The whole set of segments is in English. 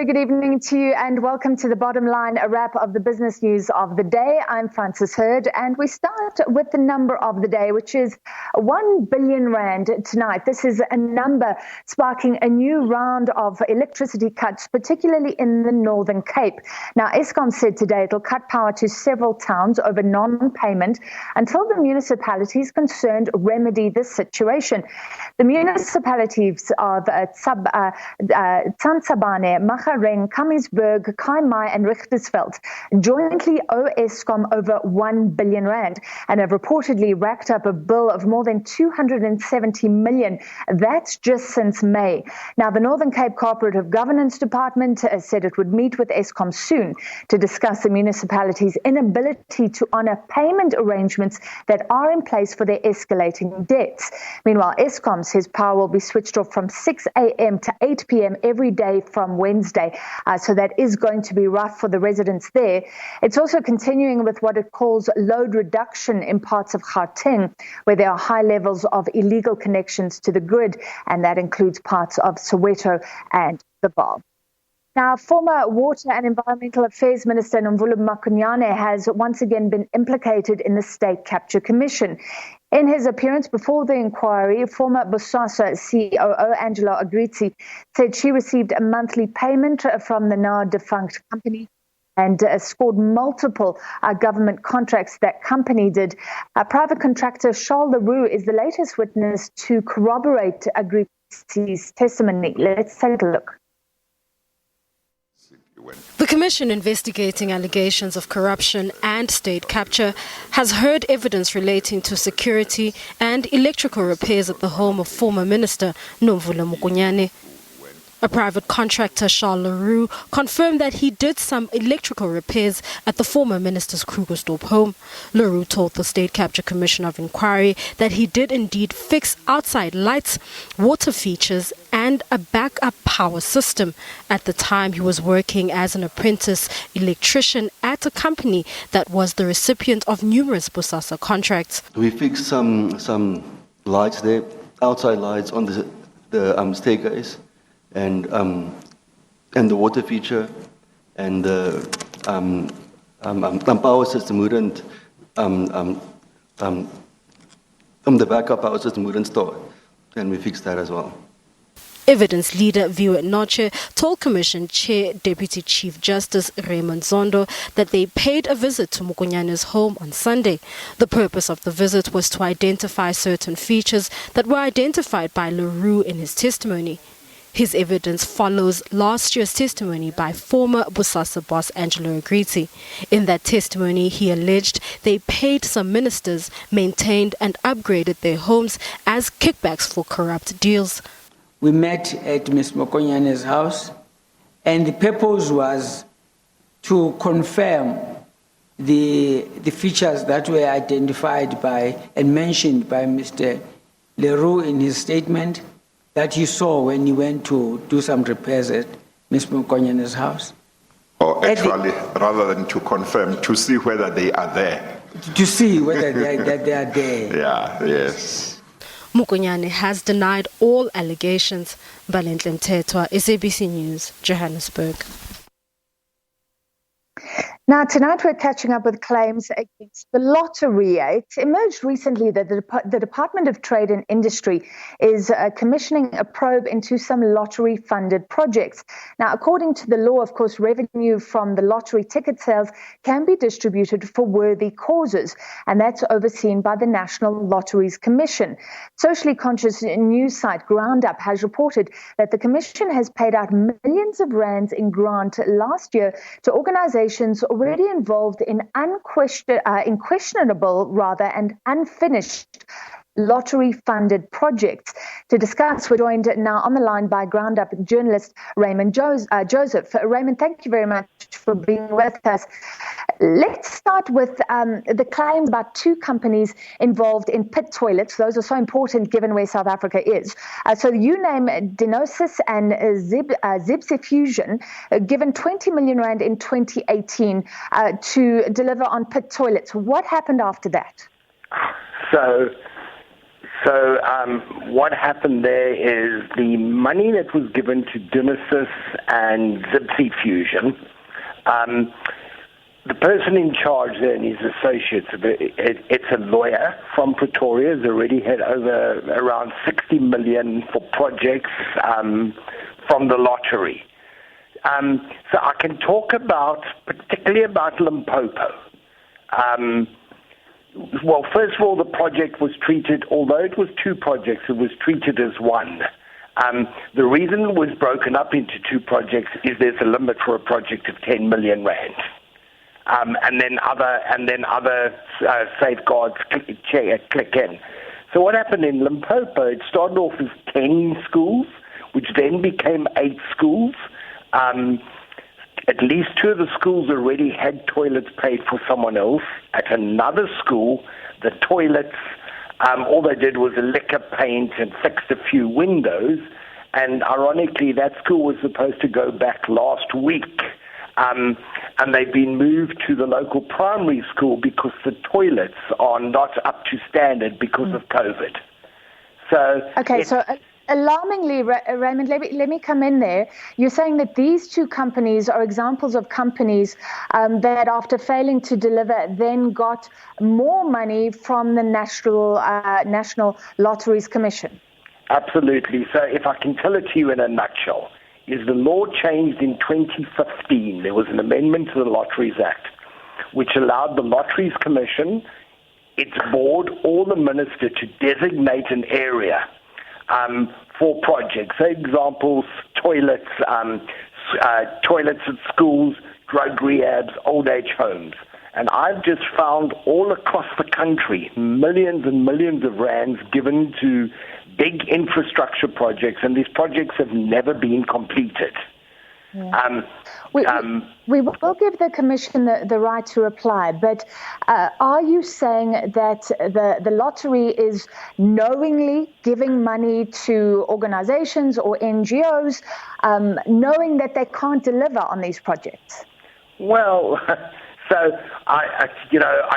very good evening to you and welcome to the Bottom Line, a wrap of the business news of the day. I'm Frances Hurd and we start with the number of the day, which is 1 billion rand tonight. This is a number sparking a new round of electricity cuts, particularly in the Northern Cape. Now, Eskom said today it'll cut power to several towns over non-payment until the municipalities concerned remedy this situation. The municipalities of Tsantsabane, Magareng, Kamiesberg, Khai Ma and Richtersveld jointly owe Eskom over 1 billion rand and have reportedly racked up a bill of more than 270 million. That's just since May. Now, the Northern Cape Cooperative Governance Department said it would meet with Eskom soon to discuss the municipality's inability to honour payment arrangements that are in place for their escalating debts. Meanwhile, Eskom says power will be switched off from 6 a.m. to 8 p.m. every day from Wednesday. So that is going to be rough for the residents there. It's also continuing with what it calls load reduction in parts of Gauteng, where there are high levels of illegal connections to the grid, and that includes parts of Soweto and the Vaal. Now, former Water and Environmental Affairs Minister Nomvula Mokonyane has once again been implicated in the State Capture Commission. In his appearance before the inquiry, former Bosasa COO Angela Agrizi said she received a monthly payment from the now defunct company and scored multiple government contracts that company did. Private contractor Charles Leroux is the latest witness to corroborate Agrizi's testimony. Let's take a look. The commission investigating allegations of corruption and state capture has heard evidence relating to security and electrical repairs at the home of former Minister Nomvula Mokonyane. A private contractor, Charles Leroux, confirmed that he did some electrical repairs at the former minister's Krugersdorp home. Leroux told the State Capture Commission of Inquiry that he did indeed fix outside lights, water features, and a backup power system. At the time, he was working as an apprentice electrician at a company that was the recipient of numerous Bosasa contracts. We fixed some lights there, outside lights on the staircase. And the water feature and the power system wouldn't, the backup power system wouldn't start, and we fixed that as well. Evidence leader Viwe Noche told Commission Chair Deputy Chief Justice Raymond Zondo that they paid a visit to Mokonyane's home on Sunday. The purpose of the visit was to identify certain features that were identified by Leroux in his testimony. His evidence follows last year's testimony by former Bosasa boss Angelo Agrizi. In that testimony, he alleged they paid some ministers, maintained and upgraded their homes as kickbacks for corrupt deals. We met at Ms. Mokonyane's house, and the purpose was to confirm the features that were identified by and mentioned by Mr. Leroux in his statement that you saw when you went to do some repairs at Ms. Mokonyane's house. Or actually, rather than to confirm, to see whether they are there. To see whether they are there. Yeah, yes. Mokonyane has denied all allegations. Balentle Mthethwa, SABC News, Johannesburg. Now, tonight we're catching up with claims against the lottery. It emerged recently that the Department of Trade and Industry is commissioning a probe into some lottery-funded projects. Now, according to the law, of course, revenue from the lottery ticket sales can be distributed for worthy causes, and that's overseen by the National Lotteries Commission. Socially conscious news site Ground Up has reported that the Commission has paid out millions of rands in grant last year to organizations already involved in questionable and unfinished lottery-funded projects. To discuss, we're joined now on the line by Ground Up journalist Raymond Joseph. Raymond, thank you very much for being with us. Let's start with the claims about two companies involved in pit toilets. Those are so important given where South Africa is. So you name Denosis and Zipsifusion, given 20 million rand in 2018 to deliver on pit toilets. What happened after that? So So what happened there is the money that was given to Genesis and Zipsy Fusion, the person in charge there and his associates, it's a lawyer from Pretoria, has already had over around 60 million for projects from the lottery. So I can talk particularly about Limpopo. Well, first of all, the project was treated, although it was two projects, it was treated as one. The reason it was broken up into two projects is there's a limit for a project of 10 million rand. And then other safeguards click in. So what happened in Limpopo, it started off as 10 schools, which then became 8 schools. At least 2 of the schools already had toilets paid for someone else. At another school, the toilets, all they did was liquor paint and fixed a few windows. And ironically, that school was supposed to go back last week. And they've been moved to the local primary school because the toilets are not up to standard because of COVID. So alarmingly, Raymond, let me come in there. You're saying that these two companies are examples of companies that, after failing to deliver, then got more money from the National Lotteries Commission. Absolutely. So if I can tell it to you in a nutshell, is the law changed in 2015. There was an amendment to the Lotteries Act, which allowed the Lotteries Commission, its board, or the minister to designate an area for projects. So examples, toilets at schools, drug rehabs, old age homes. And I've just found all across the country millions and millions of rands given to big infrastructure projects, and these projects have never been completed. Yeah. We will give the Commission the right to reply, but are you saying that the lottery is knowingly giving money to organizations or NGOs, knowing that they can't deliver on these projects? Well, so I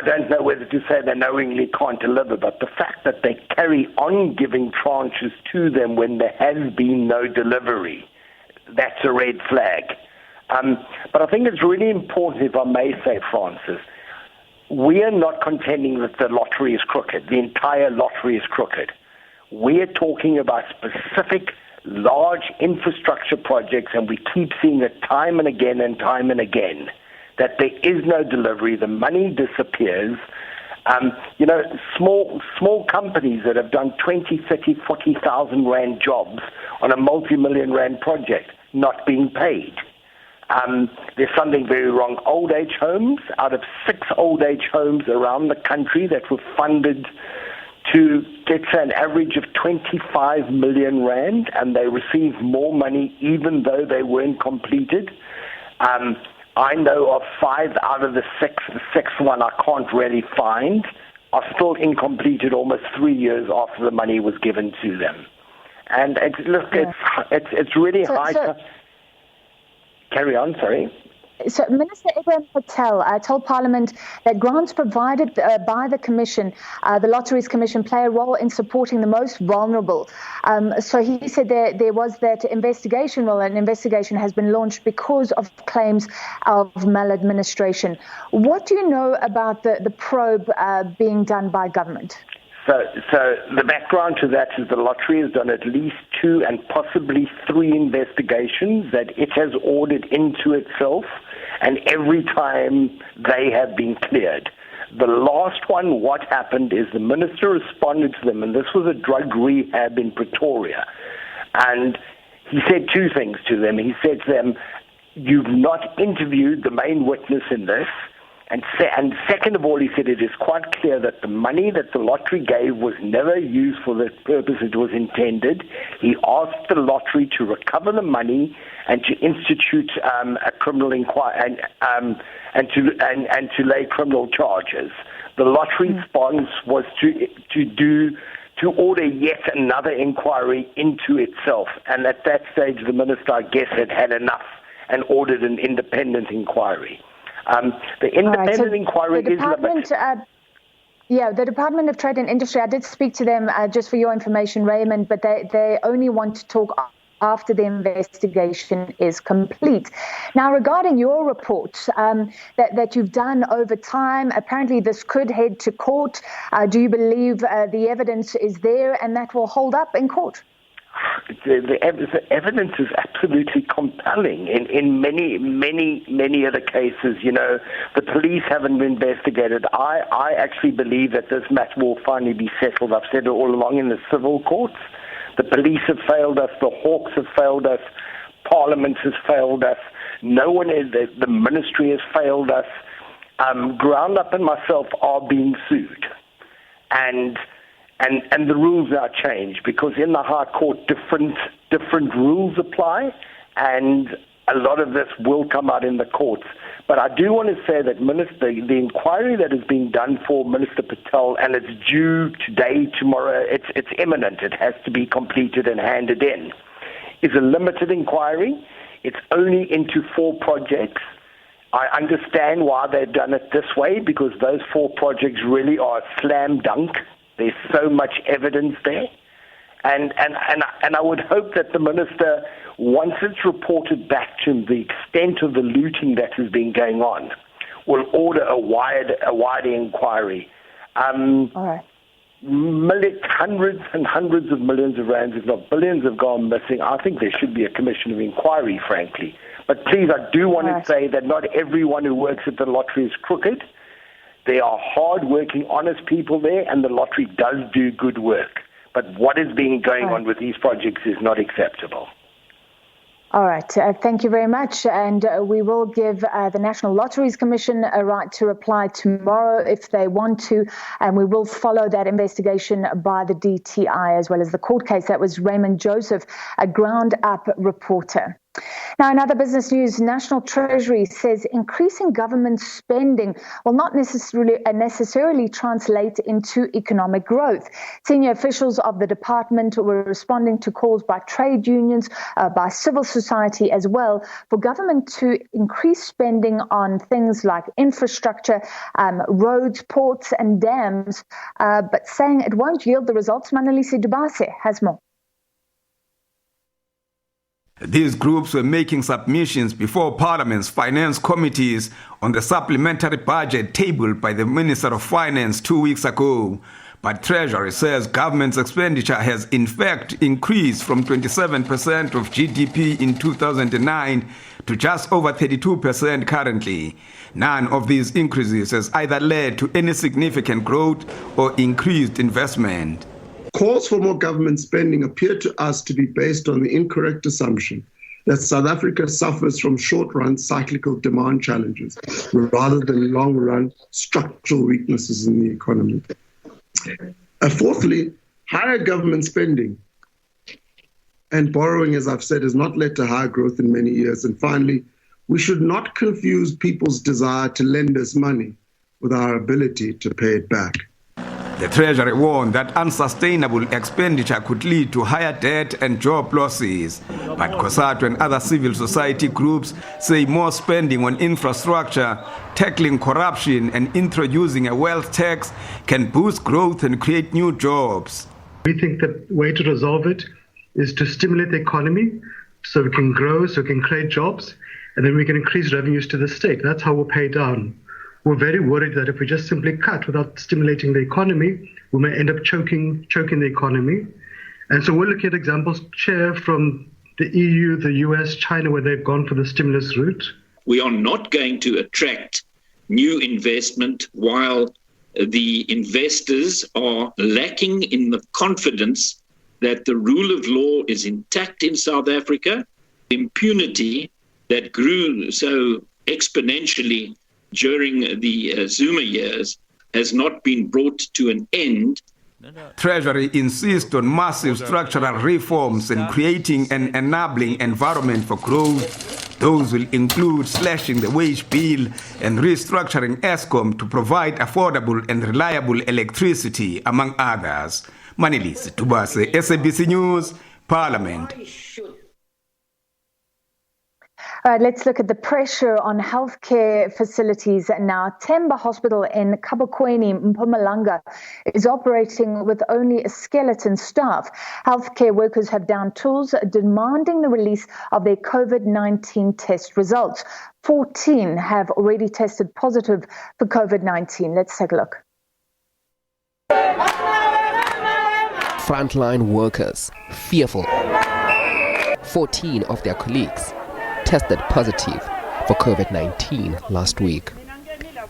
don't know whether to say they knowingly can't deliver, but the fact that they carry on giving tranches to them when there has been no delivery, that's a red flag. But I think it's really important, if I may say, Francis, we are not contending that the lottery is crooked. The entire lottery is crooked. We are talking about specific large infrastructure projects, and we keep seeing it time and again, that there is no delivery, the money disappears. Small companies that have done 20, 30, 40,000 rand jobs on a multi-million rand project not being paid. There's something very wrong. Old age homes, out of 6 old age homes around the country that were funded to get an average of 25 million rand, and they received more money even though they weren't completed. I know of 5 out of the 6. The 6th one I can't really find, are still incompleted almost 3 years after the money was given to them. And it's really high. Carry on, sorry. So Minister Ibrahim Patel told Parliament that grants provided by the Commission, the Lotteries Commission, play a role in supporting the most vulnerable. So he said there was that investigation. Well, an investigation has been launched because of claims of maladministration. What do you know about the probe being done by government? So the background to that is the lottery has done at least 2 and possibly 3 investigations that it has ordered into itself, and every time they have been cleared. The last one, what happened is the minister responded to them, and this was a drug rehab in Pretoria, and he said 2 things to them. He said to them, you've not interviewed the main witness in this. And second of all, he said it is quite clear that the money that the lottery gave was never used for the purpose it was intended. He asked the lottery to recover the money and to institute a criminal inquiry and to lay criminal charges. The lottery response was to order yet another inquiry into itself. And at that stage, the minister, I guess, had enough and ordered an independent inquiry. The independent inquiry is limited. Yeah, the Department of Trade and Industry, I did speak to them just for your information, Raymond, but they only want to talk after the investigation is complete. Now, regarding your report that you've done over time, apparently this could head to court. Do you believe the evidence is there and that will hold up in court? The evidence is absolutely compelling. In many other cases, the police haven't investigated. I actually believe that this matter will finally be settled. I've said it all along in the civil courts. The police have failed us. The Hawks have failed us. Parliament has failed us. No one is. The ministry has failed us. Groundup and myself are being sued, and the rules are changed because in the High Court different rules apply, and a lot of this will come out in the courts. But I do want to say that the inquiry that is being done for Minister Patel, and it's due today, tomorrow, it's imminent. It has to be completed and handed in, is a limited inquiry. It's only into 4 projects. I understand why they've done it this way, because those 4 projects really are a slam dunk. There's so much evidence there. And I would hope that the minister, once it's reported back to him the extent of the looting that has been going on, will order a wider inquiry. All right. Hundreds and hundreds of millions of rands, if not billions, have gone missing. I think there should be a commission of inquiry, frankly. But please, I do want to say that not everyone who works at the lottery is crooked. There are hard-working, honest people there, and the lottery does do good work. But what is being going on with these projects is not acceptable. All right. Thank you very much. And we will give the National Lotteries Commission a right to reply tomorrow if they want to. And we will follow that investigation by the DTI as well as the court case. That was Raymond Joseph, a ground-up reporter. Now, in other business news, National Treasury says increasing government spending will not necessarily translate into economic growth. Senior officials of the department were responding to calls by trade unions, by civil society as well, for government to increase spending on things like infrastructure, roads, ports and dams, but saying it won't yield the results. Manalisi Dubase has more. These groups were making submissions before Parliament's finance committees on the supplementary budget tabled by the Minister of Finance 2 weeks ago. But Treasury says government's expenditure has in fact increased from 27% of GDP in 2009 to just over 32% currently. None of these increases has either led to any significant growth or increased investment. Calls for more government spending appear to us to be based on the incorrect assumption that South Africa suffers from short-run cyclical demand challenges rather than long-run structural weaknesses in the economy. Fourthly, higher government spending and borrowing, as I've said, has not led to higher growth in many years. And finally, we should not confuse people's desire to lend us money with our ability to pay it back. The Treasury warned that unsustainable expenditure could lead to higher debt and job losses. But COSATU and other civil society groups say more spending on infrastructure, tackling corruption and introducing a wealth tax can boost growth and create new jobs. We think the way to resolve it is to stimulate the economy so we can grow, so we can create jobs, and then we can increase revenues to the state. That's how we'll pay down. We're very worried that if we just simply cut without stimulating the economy, we may end up choking the economy. And so we're looking at examples, Chair, from the EU, the US, China, where they've gone for the stimulus route. We are not going to attract new investment while the investors are lacking in the confidence that the rule of law is intact in South Africa. Impunity that grew so exponentially during the Zuma years has not been brought to an end. Treasury insists on massive structural reforms and creating an enabling environment for growth. Those will include slashing the wage bill and restructuring Eskom to provide affordable and reliable electricity, among others. Manalisi Dubase, SABC News, Parliament. All right, let's look at the pressure on healthcare facilities now. Temba Hospital in Kabokweni, Mpumalanga, is operating with only a skeleton staff. Healthcare workers have downed tools demanding the release of their COVID-19 test results. 14 have already tested positive for COVID-19. Let's take a look. Frontline workers fearful. 14 of their colleagues tested positive for COVID-19 last week,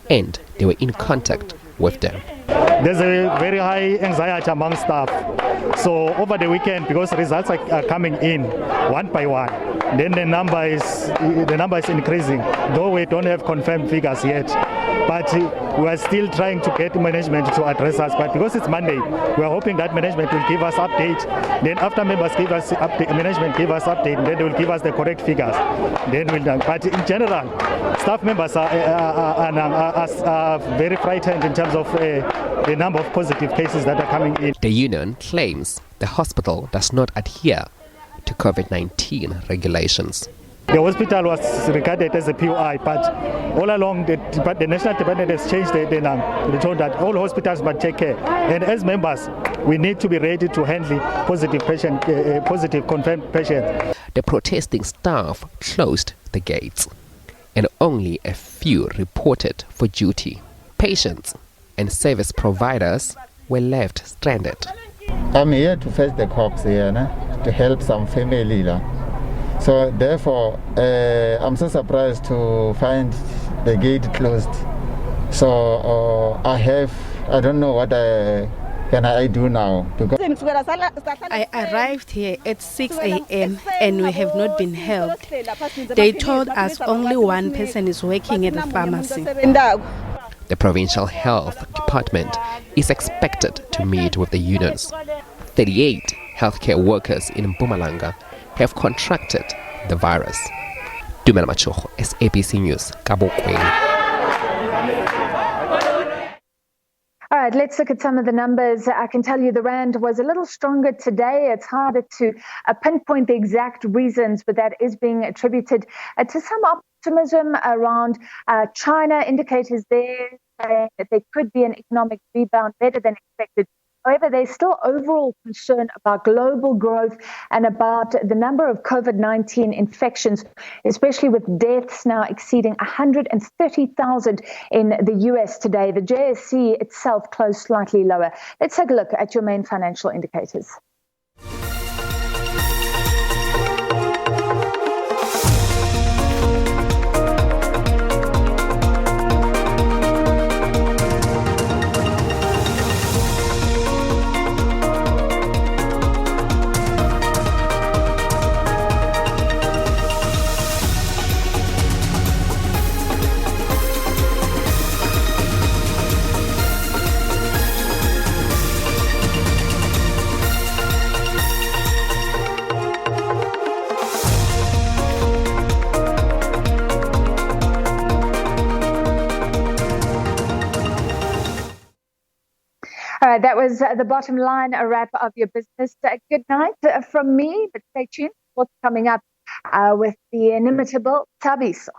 and they were in contact with them. There's a very high anxiety among staff. So over the weekend, because results are coming in one by one, then the number is increasing. Though we don't have confirmed figures yet, but we are still trying to get management to address us. But because it's Monday, we are hoping that management will give us update. Then after members give us update, management give us update, then they will give us the correct figures. Then we'll done. But in general, staff members are very frightened in terms of the number of positive cases that are coming in. The union claims the hospital does not adhere to COVID-19 regulations. The hospital was regarded as a POI, but all along the National Department has changed the they told that all hospitals must take care. And as members, we need to be ready to handle positive confirmed patients. The protesting staff closed the gates, and only a few reported for duty. Patients and service providers were left stranded. I'm here to face the cops here, to help some family. So therefore, I'm so surprised to find the gate closed. So I don't know what can I do now. Because I arrived here at 6 a.m. and we have not been helped. They told us only one person is working at the pharmacy. The Provincial Health Department is expected to meet with the unions. 38 healthcare workers in Mpumalanga have contracted the virus. Dumela Machogo, SABC News, Kabokweni. All right, let's look at some of the numbers. I can tell you the rand was a little stronger today. It's harder to pinpoint the exact reasons, but that is being attributed to some optimism around China. Indicators there saying that there could be an economic rebound better than expected. However, there's still overall concern about global growth and about the number of COVID-19 infections, especially with deaths now exceeding 130,000 in the US today. The JSE itself closed slightly lower. Let's take a look at your main financial indicators. All right, that was the bottom line, a wrap of your business. Good night from me, but stay tuned. What's coming up with the inimitable Thabiso.